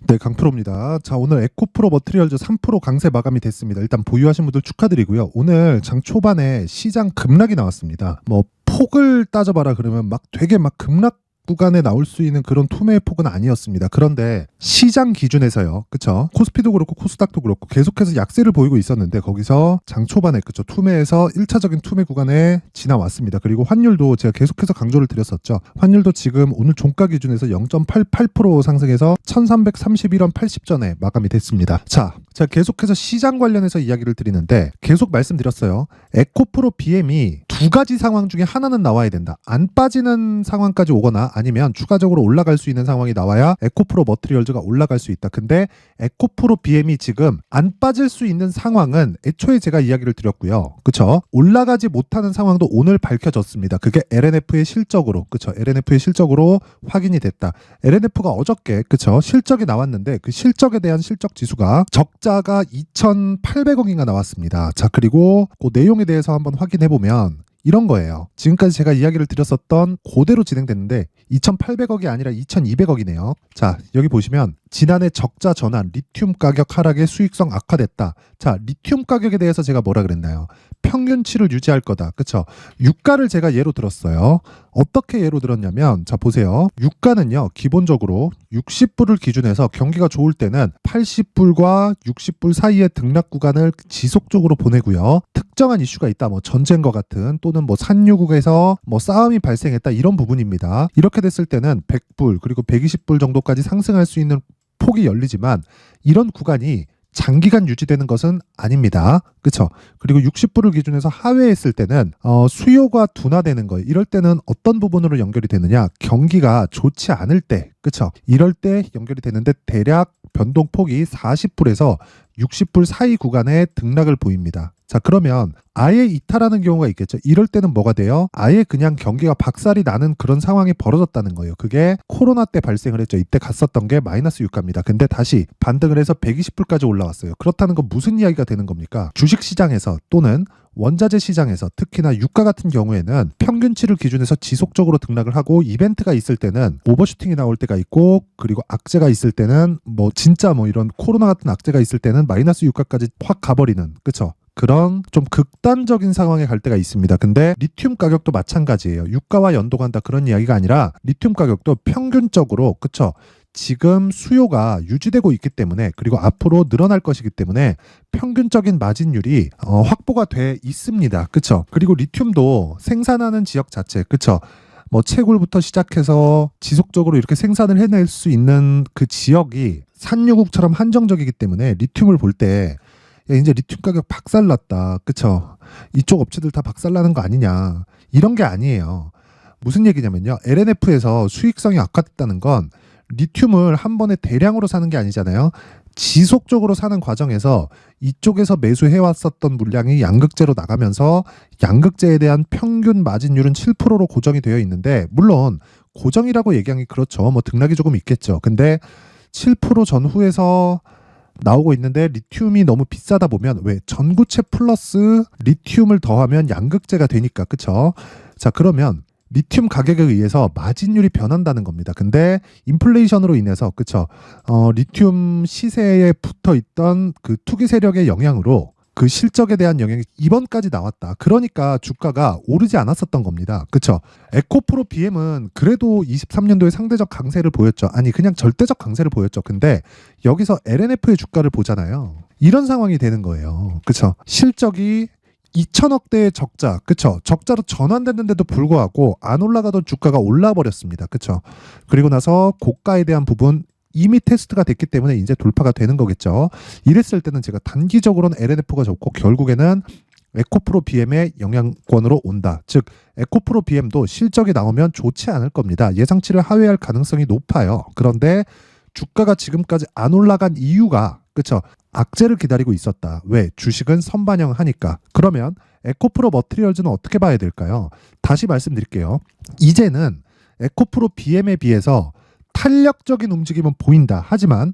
네, 강프로입니다. 자, 오늘 에코프로 머티리얼즈 3% 강세 마감이 됐습니다. 일단 보유하신 분들 축하드리고요. 오늘 장 초반에 시장 급락이 나왔습니다. 뭐 폭을 따져봐라 그러면 막 되게 막 급락 구간에 나올 수 있는 그런 투매의 폭은 아니었습니다. 그런데 시장 기준에서요. 그쵸? 코스피도 그렇고 코스닥도 그렇고 계속해서 약세를 보이고 있었는데 거기서 장 초반에 그쵸? 투매에서 1차적인 투매 구간에 지나왔습니다. 그리고 환율도 제가 계속해서 강조를 드렸었죠. 환율도 지금 오늘 종가 기준에서 0.88% 상승해서 1331원 80전에 마감이 됐습니다. 자, 제가 계속해서 시장 관련해서 이야기를 드리는데 계속 말씀드렸어요. 에코프로 BM이 두 가지 상황 중에 하나는 나와야 된다. 안 빠지는 상황까지 오거나 아니면 추가적으로 올라갈 수 있는 상황이 나와야 에코프로 머티리얼즈가 올라갈 수 있다. 근데 에코프로 BM이 지금 안 빠질 수 있는 상황은 애초에 제가 이야기를 드렸고요. 그쵸? 올라가지 못하는 상황도 오늘 밝혀졌습니다. 그게 LNF의 실적으로, 그쵸? LNF의 실적으로 확인이 됐다. LNF가 어저께, 그쵸? 실적이 나왔는데 그 실적에 대한 실적 지수가 적자가 2,800억인가 나왔습니다. 자, 그리고 그 내용에 대해서 한번 확인해 보면 이런 거예요. 지금까지 제가 이야기를 드렸었던 그대로 진행됐는데 2,800억이 아니라 2,200억이네요. 자, 여기 보시면 지난해 적자 전환, 리튬 가격 하락에 수익성 악화됐다. 자, 리튬 가격에 대해서 제가 뭐라 그랬나요? 평균치를 유지할 거다. 그쵸? 유가를 제가 예로 들었어요. 어떻게 예로 들었냐면 자, 보세요. 유가는요. 기본적으로 60불을 기준해서 경기가 좋을 때는 80불과 60불 사이의 등락 구간을 지속적으로 보내고요. 특정한 이슈가 있다. 뭐 전쟁과 같은 또는 뭐 산유국에서 뭐 싸움이 발생했다. 이런 부분입니다. 이렇게 됐을 때는 100불 그리고 120불 정도까지 상승할 수 있는 폭이 열리지만 이런 구간이 장기간 유지되는 것은 아닙니다. 그렇죠? 그리고 60불을 기준해서 하회했을 때는 수요가 둔화되는 거예요. 이럴 때는 어떤 부분으로 연결이 되느냐? 경기가 좋지 않을 때, 그렇죠? 이럴 때 연결이 되는데 대략 변동폭이 40불에서 60불 사이 구간에 등락을 보입니다. 자, 그러면 아예 이탈하는 경우가 있겠죠. 이럴 때는 뭐가 돼요? 아예 그냥 경기가 박살이 나는 그런 상황이 벌어졌다는 거예요. 그게 코로나 때 발생을 했죠. 이때 갔었던 게 마이너스 유가입니다. 근데 다시 반등을 해서 120불까지 올라왔어요. 그렇다는 건 무슨 이야기가 되는 겁니까? 주식시장에서 또는 원자재 시장에서 특히나 유가 같은 경우에는 평균치를 기준해서 지속적으로 등락을 하고 이벤트가 있을 때는 오버슈팅이 나올 때가 있고 그리고 악재가 있을 때는 뭐 진짜 뭐 이런 코로나 같은 악재가 있을 때는 마이너스 유가까지 확 가버리는, 그쵸? 그런 좀 극단적인 상황에 갈 때가 있습니다. 근데 리튬 가격도 마찬가지예요. 유가와 연동한다 그런 이야기가 아니라 리튬 가격도 평균적으로, 그쵸? 지금 수요가 유지되고 있기 때문에 그리고 앞으로 늘어날 것이기 때문에 평균적인 마진율이 확보가 돼 있습니다. 그쵸? 그리고 리튬도 생산하는 지역 자체, 그쵸? 뭐 채굴부터 시작해서 지속적으로 이렇게 생산을 해낼 수 있는 그 지역이 산유국처럼 한정적이기 때문에 리튬을 볼 때 야, 이제 리튬 가격 박살났다. 그쵸? 이쪽 업체들 다 박살나는 거 아니냐. 이런 게 아니에요. 무슨 얘기냐면요. LNF에서 수익성이 악화됐다는 건 리튬을 한 번에 대량으로 사는 게 아니잖아요. 지속적으로 사는 과정에서 이쪽에서 매수해왔었던 물량이 양극재로 나가면서 양극재에 대한 평균 마진율은 7%로 고정이 되어 있는데 물론 고정이라고 얘기하기 그렇죠. 뭐 등락이 조금 있겠죠. 근데 7% 전후에서 나오고 있는데 리튬이 너무 비싸다 보면 왜 전구체 플러스 리튬을 더하면 양극재가 되니까, 그쵸? 자, 그러면 리튬 가격에 의해서 마진율이 변한다는 겁니다. 근데 인플레이션으로 인해서, 그쵸? 리튬 시세에 붙어 있던 그 투기 세력의 영향으로 그 실적에 대한 영향이 이번까지 나왔다. 그러니까 주가가 오르지 않았었던 겁니다. 그쵸? 에코프로 BM은 그래도 23년도에 상대적 강세를 보였죠. 아니, 그냥 절대적 강세를 보였죠. 근데 여기서 LNF의 주가를 보잖아요. 이런 상황이 되는 거예요. 그쵸? 실적이 2천억대의 적자, 그쵸? 적자로 전환됐는데도 불구하고 안 올라가던 주가가 올라버렸습니다. 그쵸? 그리고 나서 고가에 대한 부분 이미 테스트가 됐기 때문에 이제 돌파가 되는 거겠죠. 이랬을 때는 제가 단기적으로는 LNF가 좋고 결국에는 에코프로 BM의 영향권으로 온다. 즉 에코프로 BM도 실적이 나오면 좋지 않을 겁니다. 예상치를 하회할 가능성이 높아요. 그런데 주가가 지금까지 안 올라간 이유가, 그쵸? 악재를 기다리고 있었다. 왜? 주식은 선반영하니까. 그러면 에코프로 머티리얼즈는 어떻게 봐야 될까요? 다시 말씀드릴게요. 이제는 에코프로 BM에 비해서 탄력적인 움직임은 보인다. 하지만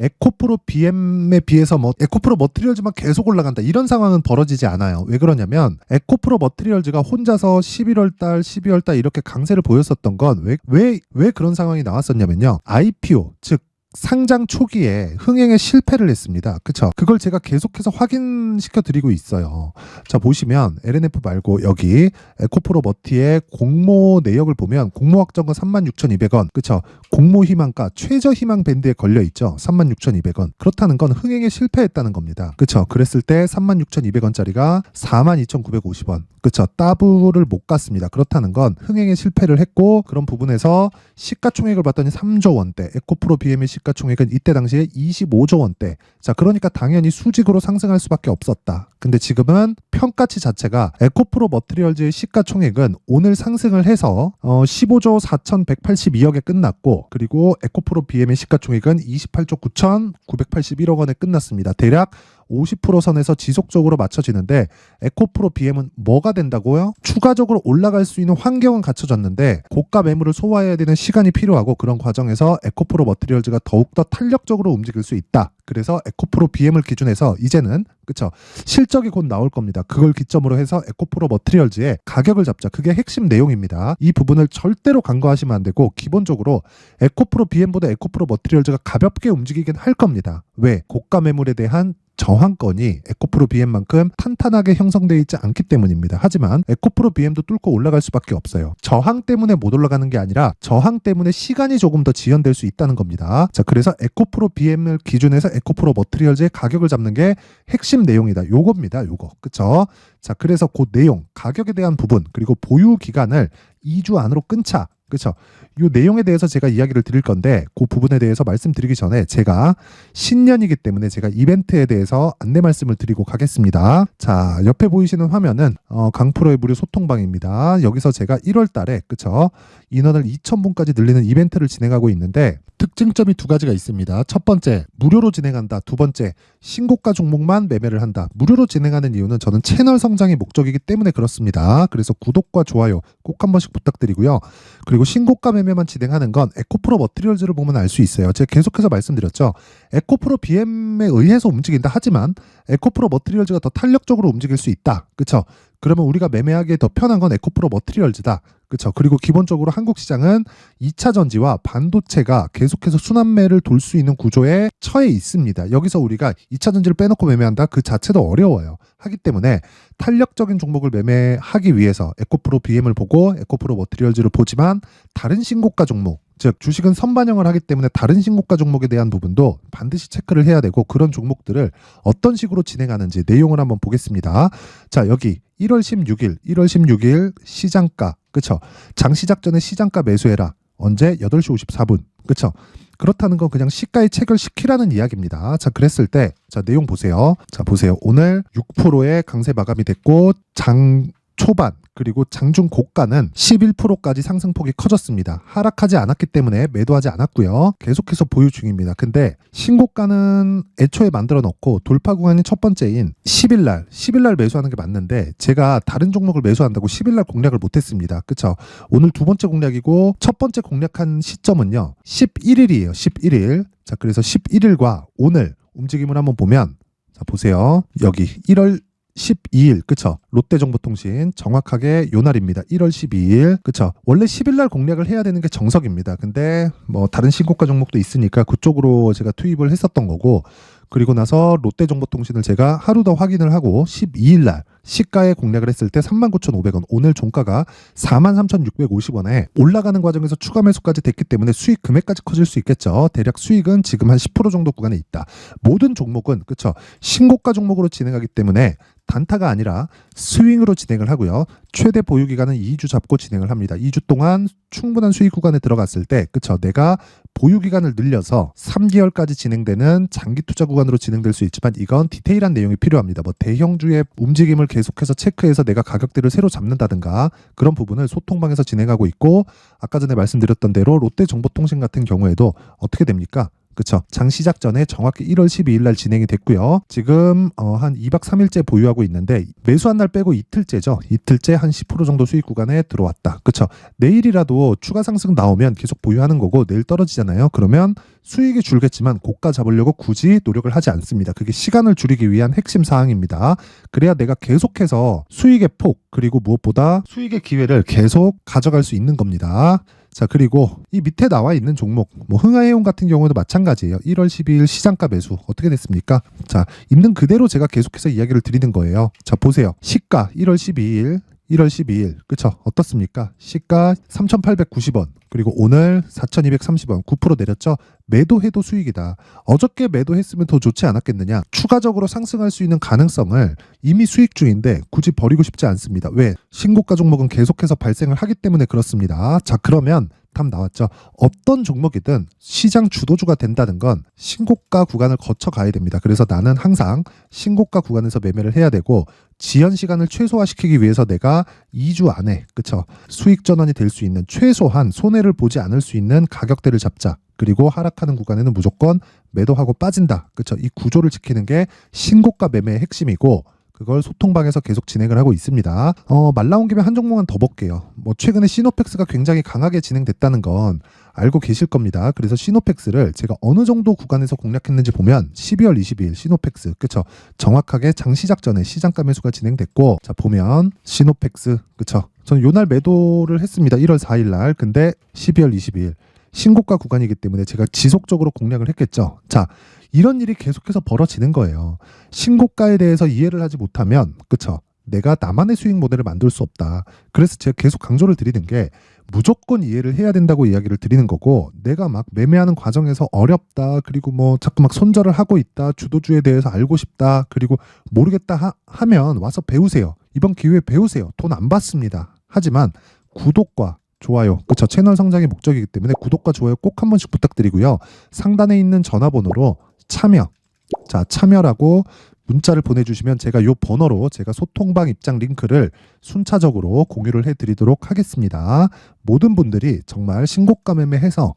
에코프로 BM에 비해서 뭐 에코프로 머티리얼즈만 계속 올라간다 이런 상황은 벌어지지 않아요. 왜 그러냐면 에코프로 머티리얼즈가 혼자서 11월 달, 12월 달 이렇게 강세를 보였었던 건 왜 그런 상황이 나왔었냐면요. IPO 즉 상장 초기에 흥행에 실패를 했습니다. 그쵸? 그걸 제가 계속해서 확인시켜 드리고 있어요. 자, 보시면 LNF 말고 여기 에코프로 머티의 공모 내역을 보면 공모 확정은 36,200원. 그쵸? 공모 희망가 최저 희망 밴드에 걸려 있죠. 36,200원. 그렇다는 건 흥행에 실패했다는 겁니다. 그쵸? 그랬을 때 36,200원짜리가 42,950원. 그쵸? 따블을 못 갔습니다. 그렇다는 건 흥행에 실패를 했고, 그런 부분에서 시가총액을 봤더니 3조 원대, 에코프로 BM의 시가총액은 이때 당시에 25조 원대. 자, 그러니까 당연히 수직으로 상승할 수밖에 없었다. 근데 지금은 평가치 자체가 에코프로 머티리얼즈의 시가총액은 오늘 상승을 해서 15조 4,182억에 끝났고, 그리고 에코프로 BM의 시가총액은 28조 9,981억 원에 끝났습니다. 대략 50% 선에서 지속적으로 맞춰지는데, 에코프로 BM은 뭐가 된다고요? 추가적으로 올라갈 수 있는 환경은 갖춰졌는데 고가 매물을 소화해야 되는 시간이 필요하고, 그런 과정에서 에코프로 머티리얼즈가 더욱더 탄력적으로 움직일 수 있다. 그래서 에코프로 BM을 기준해서 이제는 그쵸, 실적이 곧 나올 겁니다. 그걸 기점으로 해서 에코프로 머티리얼즈의 가격을 잡자. 그게 핵심 내용입니다. 이 부분을 절대로 간과하시면 안 되고, 기본적으로 에코프로 BM보다 에코프로 머티리얼즈가 가볍게 움직이긴 할 겁니다. 왜? 고가 매물에 대한 저항권이 에코프로 BM만큼 탄탄하게 형성되어 있지 않기 때문입니다. 하지만 에코프로 BM도 뚫고 올라갈 수밖에 없어요. 저항 때문에 못 올라가는 게 아니라 저항 때문에 시간이 조금 더 지연될 수 있다는 겁니다. 자, 그래서 에코프로 BM을 기준해서 에코프로 머티리얼즈의 가격을 잡는 게 핵심 내용이다. 요겁니다. 요거. 그쵸? 자, 그래서 그 내용, 가격에 대한 부분, 그리고 보유 기간을 2주 안으로 끊자. 그렇죠? 이 내용에 대해서 제가 이야기를 드릴 건데, 그 부분에 대해서 말씀드리기 전에 제가 신년이기 때문에 제가 이벤트에 대해서 안내 말씀을 드리고 가겠습니다. 자, 옆에 보이시는 화면은 강프로의 무료 소통방입니다. 여기서 제가 1월 달에 그쵸? 인원을 2,000분까지 늘리는 이벤트를 진행하고 있는데, 특징점이 두 가지가 있습니다. 첫 번째, 무료로 진행한다. 두 번째, 신고가 종목만 매매를 한다. 무료로 진행하는 이유는 저는 채널 성장이 목적이기 때문에 그렇습니다. 그래서 구독과 좋아요 꼭 한 번씩 부탁드리고요. 그리고 신고가 매매만 진행하는 건 에코프로 머티리얼즈를 보면 알 수 있어요. 제가 계속해서 말씀드렸죠. 에코프로 BM에 의해서 움직인다. 하지만 에코프로 머티리얼즈가 더 탄력적으로 움직일 수 있다. 그렇죠? 그러면 우리가 매매하기에 더 편한 건 에코프로 머티리얼즈다. 그렇죠. 그리고 기본적으로 한국 시장은 2차 전지와 반도체가 계속해서 순환매를 돌 수 있는 구조에 처해 있습니다. 여기서 우리가 2차 전지를 빼놓고 매매한다? 그 자체도 어려워요. 하기 때문에 탄력적인 종목을 매매하기 위해서 에코프로 BM을 보고 에코프로 머티리얼즈를 보지만, 다른 신고가 종목, 즉 주식은 선반영을 하기 때문에 다른 신고가 종목에 대한 부분도 반드시 체크를 해야 되고, 그런 종목들을 어떤 식으로 진행하는지 내용을 한번 보겠습니다. 자, 여기 1월 16일 시장가, 그쵸? 장 시작 전에 시장가 매수해라. 언제? 8시 54분. 그쵸? 그렇다는 건 그냥 시가에 체결시키라는 이야기입니다. 자, 그랬을 때, 자, 내용 보세요. 자, 보세요. 오늘 6%의 강세 마감이 됐고, 장 초반 그리고 장중 고가는 11%까지 상승폭이 커졌습니다. 하락하지 않았기 때문에 매도하지 않았고요. 계속해서 보유 중입니다. 근데 신고가는 애초에 만들어 놓고 돌파 구간이 첫 번째인 10일날 매수하는 게 맞는데, 제가 다른 종목을 매수한다고 10일날 공략을 못했습니다. 그쵸? 오늘 두 번째 공략이고, 첫 번째 공략한 시점은요 11일이에요. 11일. 자, 그래서 11일과 오늘 움직임을 한번 보면, 자, 보세요. 여기 1월 12일, 그쵸? 롯데정보통신 정확하게 요 날입니다. 1월 12일, 그쵸? 원래 10일날 공략을 해야 되는 게 정석입니다. 근데 뭐 다른 신고가 종목도 있으니까 그쪽으로 제가 투입을 했었던 거고, 그리고 나서 롯데정보통신을 제가 하루 더 확인을 하고 12일날 시가에 공략을 했을 때 39,500원, 오늘 종가가 43,650원에 올라가는 과정에서 추가 매수까지 됐기 때문에 수익 금액까지 커질 수 있겠죠. 대략 수익은 지금 한 10% 정도 구간에 있다. 모든 종목은 그쵸, 신고가 종목으로 진행하기 때문에 단타가 아니라 스윙으로 진행을 하고요. 최대 보유 기간은 2주 잡고 진행을 합니다. 2주 동안 충분한 수익 구간에 들어갔을 때, 그쵸, 내가 보유 기간을 늘려서 3개월까지 진행되는 장기 투자 구간으로 진행될 수 있지만, 이건 디테일한 내용이 필요합니다. 뭐 대형주의 움직임을 계속해서 체크해서 내가 가격대를 새로 잡는다든가, 그런 부분을 소통방에서 진행하고 있고, 아까 전에 말씀드렸던 대로 롯데정보통신 같은 경우에도 어떻게 됩니까? 그쵸. 장 시작 전에 정확히 1월 12일 날 진행이 됐고요. 지금 한 2박 3일째 보유하고 있는데, 매수한 날 빼고 이틀째죠. 이틀째 한 10% 정도 수익 구간에 들어왔다. 그쵸. 내일이라도 추가 상승 나오면 계속 보유하는 거고, 내일 떨어지잖아요. 그러면 수익이 줄겠지만 고가 잡으려고 굳이 노력을 하지 않습니다. 그게 시간을 줄이기 위한 핵심 사항입니다. 그래야 내가 계속해서 수익의 폭, 그리고 무엇보다 수익의 기회를 계속 가져갈 수 있는 겁니다. 자, 그리고 이 밑에 나와 있는 종목, 뭐 흥하해용 같은 경우도 마찬가지예요. 1월 12일 시장가 매수 어떻게 됐습니까? 자, 있는 그대로 제가 계속해서 이야기를 드리는 거예요. 자, 보세요. 시가 1월 12일 그쵸? 어떻습니까? 시가 3,890원, 그리고 오늘 4,230원, 9% 내렸죠? 매도해도 수익이다. 어저께 매도했으면 더 좋지 않았겠느냐? 추가적으로 상승할 수 있는 가능성을 이미 수익 중인데 굳이 버리고 싶지 않습니다. 왜? 신고가 종목은 계속해서 발생을 하기 때문에 그렇습니다. 자, 그러면 답 나왔죠. 어떤 종목이든 시장 주도주가 된다는 건 신고가 구간을 거쳐 가야 됩니다. 그래서 나는 항상 신고가 구간에서 매매를 해야 되고, 지연 시간을 최소화시키기 위해서 내가 2주 안에 그쵸 수익 전환이 될 수 있는, 최소한 손해를 보지 않을 수 있는 가격대를 잡자. 그리고 하락하는 구간에는 무조건 매도하고 빠진다. 그쵸? 이 구조를 지키는 게 신고가 매매의 핵심이고, 그걸 소통방에서 계속 진행을 하고 있습니다. 말 나온 김에 한 종목만 더 볼게요. 뭐 최근에 시노펙스가 굉장히 강하게 진행됐다는 건 알고 계실 겁니다. 그래서 시노펙스를 제가 어느 정도 구간에서 공략했는지 보면 12월 22일 시노펙스 그쵸? 정확하게 장 시작 전에 시장가 매수가 진행됐고, 자 보면 시노펙스 그쵸? 저는 요날 매도를 했습니다. 1월 4일 날. 근데 12월 22일 신고가 구간이기 때문에 제가 지속적으로 공략을 했겠죠. 자, 이런 일이 계속해서 벌어지는 거예요. 신고가에 대해서 이해를 하지 못하면 그쵸? 내가 나만의 수익 모델을 만들 수 없다. 그래서 제가 계속 강조를 드리는 게 무조건 이해를 해야 된다고 이야기를 드리는 거고, 내가 막 매매하는 과정에서 어렵다, 그리고 뭐 자꾸 막 손절을 하고 있다, 주도주에 대해서 알고 싶다, 그리고 모르겠다 하면 와서 배우세요. 이번 기회에 배우세요. 돈 안 받습니다. 하지만 구독과 좋아요, 그쵸? 채널 성장이 목적이기 때문에 구독과 좋아요 꼭 한 번씩 부탁드리고요. 상단에 있는 전화번호로 참여, 자 참여라고 문자를 보내주시면 제가 요 번호로 제가 소통방 입장 링크를 순차적으로 공유를 해드리도록 하겠습니다. 모든 분들이 정말 신고가 매매해서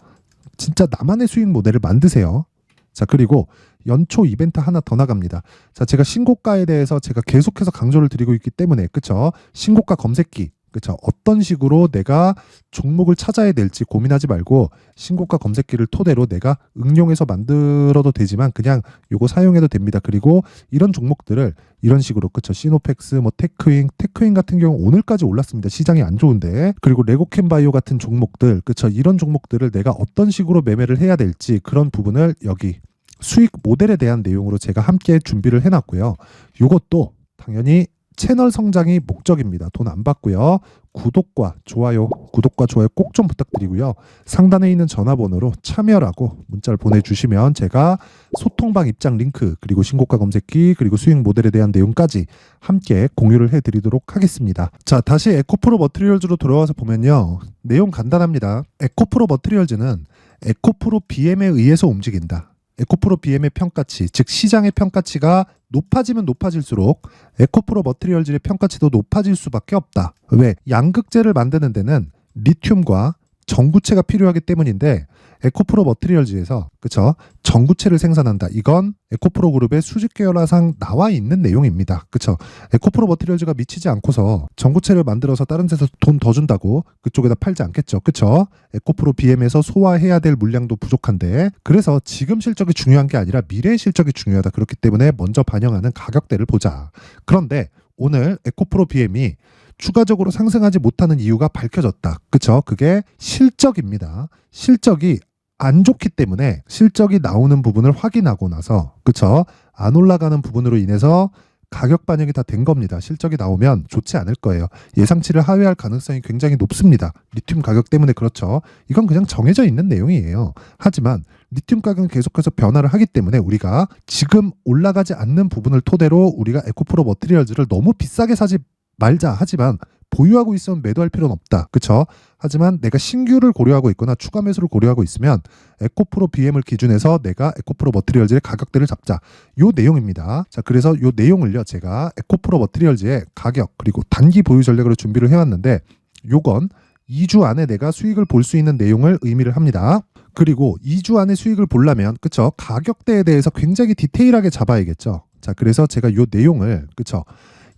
진짜 나만의 수익 모델을 만드세요. 자, 그리고 연초 이벤트 하나 더 나갑니다. 자, 제가 신고가에 대해서 제가 계속해서 강조를 드리고 있기 때문에 그쵸? 신고가 검색기 그쵸? 어떤 식으로 내가 종목을 찾아야 될지 고민하지 말고 신고가 검색기를 토대로 내가 응용해서 만들어도 되지만 그냥 요거 사용해도 됩니다. 그리고 이런 종목들을 이런 식으로 그쵸? 시노펙스, 뭐 테크윙 같은 경우 오늘까지 올랐습니다. 시장이 안 좋은데. 그리고 레고캠바이오 같은 종목들 그쵸? 이런 종목들을 내가 어떤 식으로 매매를 해야 될지 그런 부분을 여기 수익 모델에 대한 내용으로 제가 함께 준비를 해놨고요. 요것도 당연히 채널 성장이 목적입니다. 돈 안 받고요. 구독과 좋아요 꼭 좀 부탁드리고요. 상단에 있는 전화번호로 참여라고 문자를 보내주시면 제가 소통방 입장 링크, 그리고 신고가 검색기, 그리고 수익 모델에 대한 내용까지 함께 공유를 해드리도록 하겠습니다. 자, 다시 에코프로 머티리얼즈로 돌아와서 보면요. 내용 간단합니다. 에코프로 머티리얼즈는 에코프로 BM에 의해서 움직인다. 에코프로 BM의 평가치, 즉 시장의 평가치가 높아지면 높아질수록 에코프로 머티리얼즈의 평가치도 높아질 수밖에 없다. 왜? 양극재를 만드는 데는 리튬과 전구체가 필요하기 때문인데 에코프로 머티리얼즈에서 그쵸? 전구체를 생산한다. 이건 에코프로 그룹의 수직 계열화상 나와 있는 내용입니다. 그쵸? 에코프로 머티리얼즈가 미치지 않고서 전구체를 만들어서 다른 데서 돈 더 준다고 그쪽에다 팔지 않겠죠. 그쵸? 에코프로 BM에서 소화해야 될 물량도 부족한데, 그래서 지금 실적이 중요한 게 아니라 미래의 실적이 중요하다. 그렇기 때문에 먼저 반영하는 가격대를 보자. 그런데 오늘 에코프로 BM이 추가적으로 상승하지 못하는 이유가 밝혀졌다. 그쵸? 그게 실적입니다. 실적이 안 좋기 때문에 실적이 나오는 부분을 확인하고 나서 그쵸? 안 올라가는 부분으로 인해서 가격 반영이 다 된 겁니다. 실적이 나오면 좋지 않을 거예요. 예상치를 하회할 가능성이 굉장히 높습니다. 리튬 가격 때문에 그렇죠. 이건 그냥 정해져 있는 내용이에요. 하지만 리튬 가격은 계속해서 변화를 하기 때문에 우리가 지금 올라가지 않는 부분을 토대로 우리가 에코프로 머티리얼즈를 너무 비싸게 사지 말자. 하지만 보유하고 있으면 매도할 필요는 없다. 그쵸? 하지만 내가 신규를 고려하고 있거나 추가 매수를 고려하고 있으면 에코프로 BM을 기준해서 내가 에코프로 머티리얼즈의 가격대를 잡자. 요 내용입니다. 자, 그래서 요 내용을요, 제가 에코프로 머티리얼즈의 가격 그리고 단기 보유 전략으로 준비를 해왔는데, 요건 2주 안에 내가 수익을 볼 수 있는 내용을 의미를 합니다. 그리고 2주 안에 수익을 보려면 그쵸? 가격대에 대해서 굉장히 디테일하게 잡아야겠죠. 자, 그래서 제가 요 내용을 그쵸?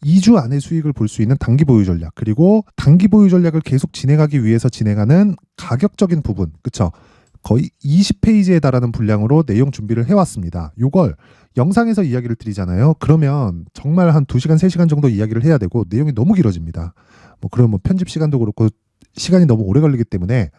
2주 안에 수익을 볼 수 있는 단기 보유 전략, 그리고 단기 보유 전략을 계속 진행하기 위해서 진행하는 가격적인 부분, 그쵸? 거의 20페이지에 달하는 분량으로 내용 준비를 해왔습니다. 요걸 영상에서 이야기를 드리잖아요. 그러면 정말 한 2시간, 3시간 정도 이야기를 해야 되고 내용이 너무 길어집니다. 뭐 그럼 뭐 편집 시간도 그렇고 시간이 너무 오래 걸리기 때문에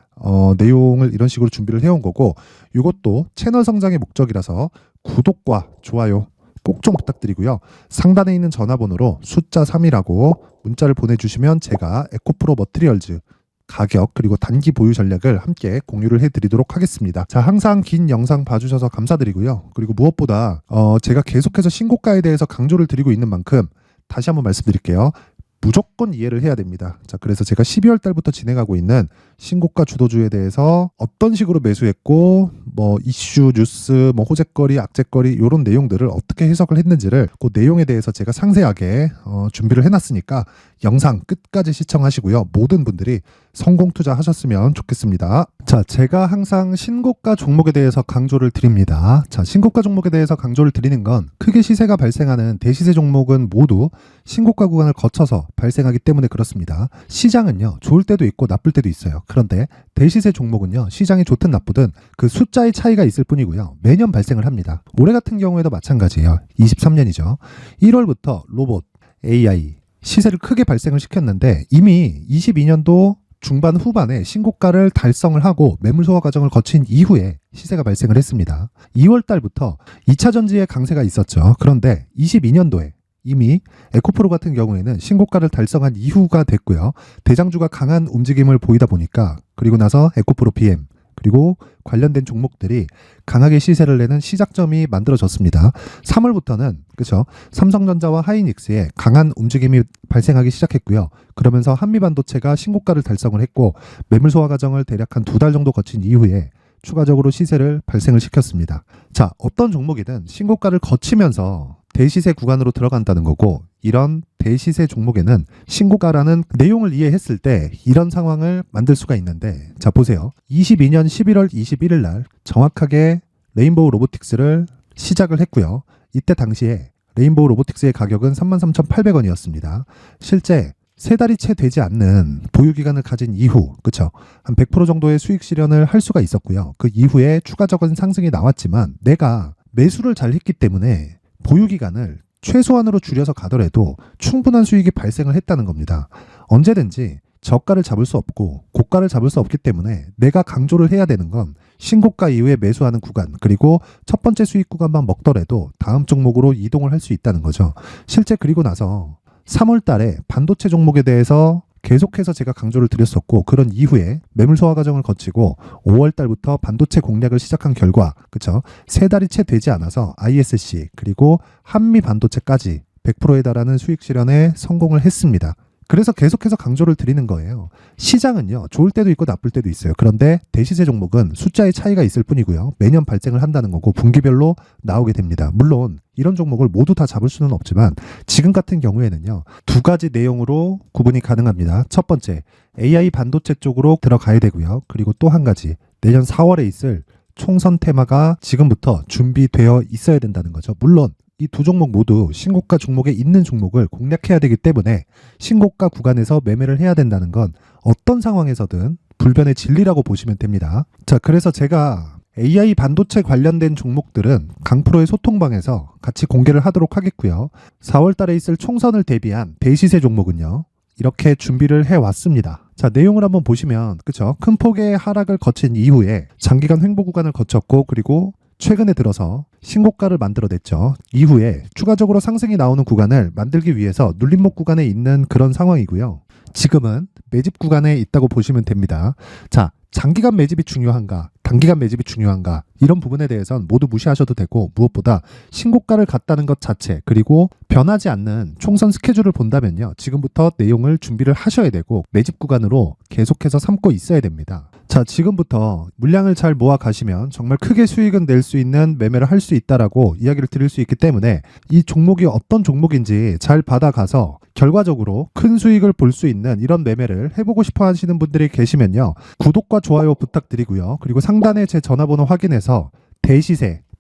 내용을 이런 식으로 준비를 해온 거고, 이것도 채널 성장의 목적이라서 구독과 좋아요 꼭 좀 부탁드리고요. 상단에 있는 전화번호로 숫자 3이라고 문자를 보내주시면 제가 에코프로 머티리얼즈 가격 그리고 단기 보유 전략을 함께 공유를 해드리도록 하겠습니다. 자, 항상 긴 영상 봐주셔서 감사드리고요. 그리고 무엇보다 제가 계속해서 신고가에 대해서 강조를 드리고 있는 만큼 다시 한번 말씀드릴게요. 무조건 이해를 해야 됩니다. 자, 그래서 제가 12월 달부터 진행하고 있는 신고가 주도주에 대해서 어떤 식으로 매수했고, 뭐 이슈, 뉴스, 뭐 호재거리, 악재거리 이런 내용들을 어떻게 해석을 했는지를 그 내용에 대해서 제가 상세하게 준비를 해놨으니까 영상 끝까지 시청하시고요. 모든 분들이 성공 투자하셨으면 좋겠습니다. 자, 제가 항상 신고가 종목에 대해서 강조를 드립니다. 자, 신고가 종목에 대해서 강조를 드리는 건 크게 시세가 발생하는 대시세 종목은 모두 신고가 구간을 거쳐서 발생하기 때문에 그렇습니다. 시장은요, 좋을 때도 있고 나쁠 때도 있어요. 그런데 대시세 종목은요, 시장이 좋든 나쁘든 그 숫자의 차이가 있을 뿐이고요. 매년 발생을 합니다. 올해 같은 경우에도 마찬가지예요. 23년이죠. 1월부터 로봇, AI, 시세를 크게 발생을 시켰는데 이미 22년도 중반 후반에 신고가를 달성을 하고 매물 소화 과정을 거친 이후에 시세가 발생을 했습니다. 2월 달부터 2차 전지의 강세가 있었죠. 그런데 22년도에 이미 에코프로 같은 경우에는 신고가를 달성한 이후가 됐고요. 대장주가 강한 움직임을 보이다 보니까 그리고 나서 에코프로 BM 그리고 관련된 종목들이 강하게 시세를 내는 시작점이 만들어졌습니다. 3월부터는 그렇죠. 삼성전자와 하이닉스의 강한 움직임이 발생하기 시작했고요. 그러면서 한미반도체가 신고가를 달성을 했고 매물 소화 과정을 대략 한 2달 정도 거친 이후에 추가적으로 시세를 발생을 시켰습니다. 자, 어떤 종목이든 신고가를 거치면서 대시세 구간으로 들어간다는 거고, 이런 대시세 종목에는 신고가라는 내용을 이해했을 때 이런 상황을 만들 수가 있는데, 자 보세요. 22년 11월 21일 날 정확하게 레인보우 로보틱스를 시작을 했고요. 이때 당시에 레인보우 로보틱스의 가격은 33,800원이었습니다. 실제 3달이 채 되지 않는 보유기간을 가진 이후, 그쵸? 한 100% 정도의 수익 실현을 할 수가 있었고요. 그 이후에 추가적인 상승이 나왔지만 내가 매수를 잘 했기 때문에 보유기간을 최소한으로 줄여서 가더라도 충분한 수익이 발생을 했다는 겁니다. 언제든지 저가를 잡을 수 없고 고가를 잡을 수 없기 때문에 내가 강조를 해야 되는 건 신고가 이후에 매수하는 구간, 그리고 첫 번째 수익 구간만 먹더라도 다음 종목으로 이동을 할 수 있다는 거죠. 실제 그리고 나서 3월 달에 반도체 종목에 대해서 계속해서 제가 강조를 드렸었고, 그런 이후에 매물 소화 과정을 거치고 5월 달부터 반도체 공략을 시작한 결과, 그쵸? 3달이 채 되지 않아서 ISC 그리고 한미 반도체까지 100%에 달하는 수익 실현에 성공을 했습니다. 그래서 계속해서 강조를 드리는 거예요. 시장은요, 좋을 때도 있고 나쁠 때도 있어요. 그런데 대시세 종목은 숫자의 차이가 있을 뿐이고요. 매년 발생을 한다는 거고 분기별로 나오게 됩니다. 물론 이런 종목을 모두 다 잡을 수는 없지만 지금 같은 경우에는요, 2가지 내용으로 구분이 가능합니다. 첫 번째, AI 반도체 쪽으로 들어가야 되고요. 그리고 또 한 가지, 내년 4월에 있을 총선 테마가 지금부터 준비되어 있어야 된다는 거죠. 물론 이 두 종목 모두 신고가 종목에 있는 종목을 공략해야 되기 때문에 신고가 구간에서 매매를 해야 된다는 건 어떤 상황에서든 불변의 진리라고 보시면 됩니다. 자, 그래서 제가 AI 반도체 관련된 종목들은 강프로의 소통방에서 같이 공개를 하도록 하겠고요. 4월 달에 있을 총선을 대비한 대시세 종목은요, 이렇게 준비를 해왔습니다. 자, 내용을 한번 보시면, 그쵸? 큰 폭의 하락을 거친 이후에 장기간 횡보 구간을 거쳤고, 그리고 최근에 들어서 신고가를 만들어냈죠. 이후에 추가적으로 상승이 나오는 구간을 만들기 위해서 눌림목 구간에 있는 그런 상황이고요. 지금은 매집 구간에 있다고 보시면 됩니다. 자, 장기간 매집이 중요한가, 단기간 매집이 중요한가, 이런 부분에 대해서는 모두 무시하셔도 되고, 무엇보다 신고가를 갔다는 것 자체, 그리고 변하지 않는 총선 스케줄을 본다면요, 지금부터 내용을 준비를 하셔야 되고 매집 구간으로 계속해서 삼고 있어야 됩니다. 자, 지금부터 물량을 잘 모아 가시면 정말 크게 수익은 낼 수 있는 매매를 할 수 있다라고 이야기를 드릴 수 있기 때문에 이 종목이 어떤 종목인지 잘 받아가서 결과적으로 큰 수익을 볼 수 있는 이런 매매를 해보고 싶어 하시는 분들이 계시면요, 구독과 좋아요 부탁드리고요. 그리고 상단에 제 전화번호 확인해서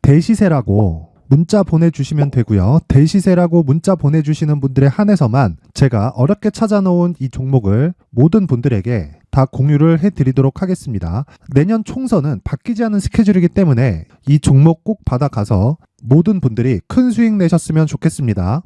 대시세라고 문자 보내주시면 되고요. 대시세라고 문자 보내주시는 분들에 한해서만 제가 어렵게 찾아놓은 이 종목을 모든 분들에게 다 공유를 해드리도록 하겠습니다. 내년 총선은 바뀌지 않은 스케줄이기 때문에 이 종목 꼭 받아가서 모든 분들이 큰 수익 내셨으면 좋겠습니다.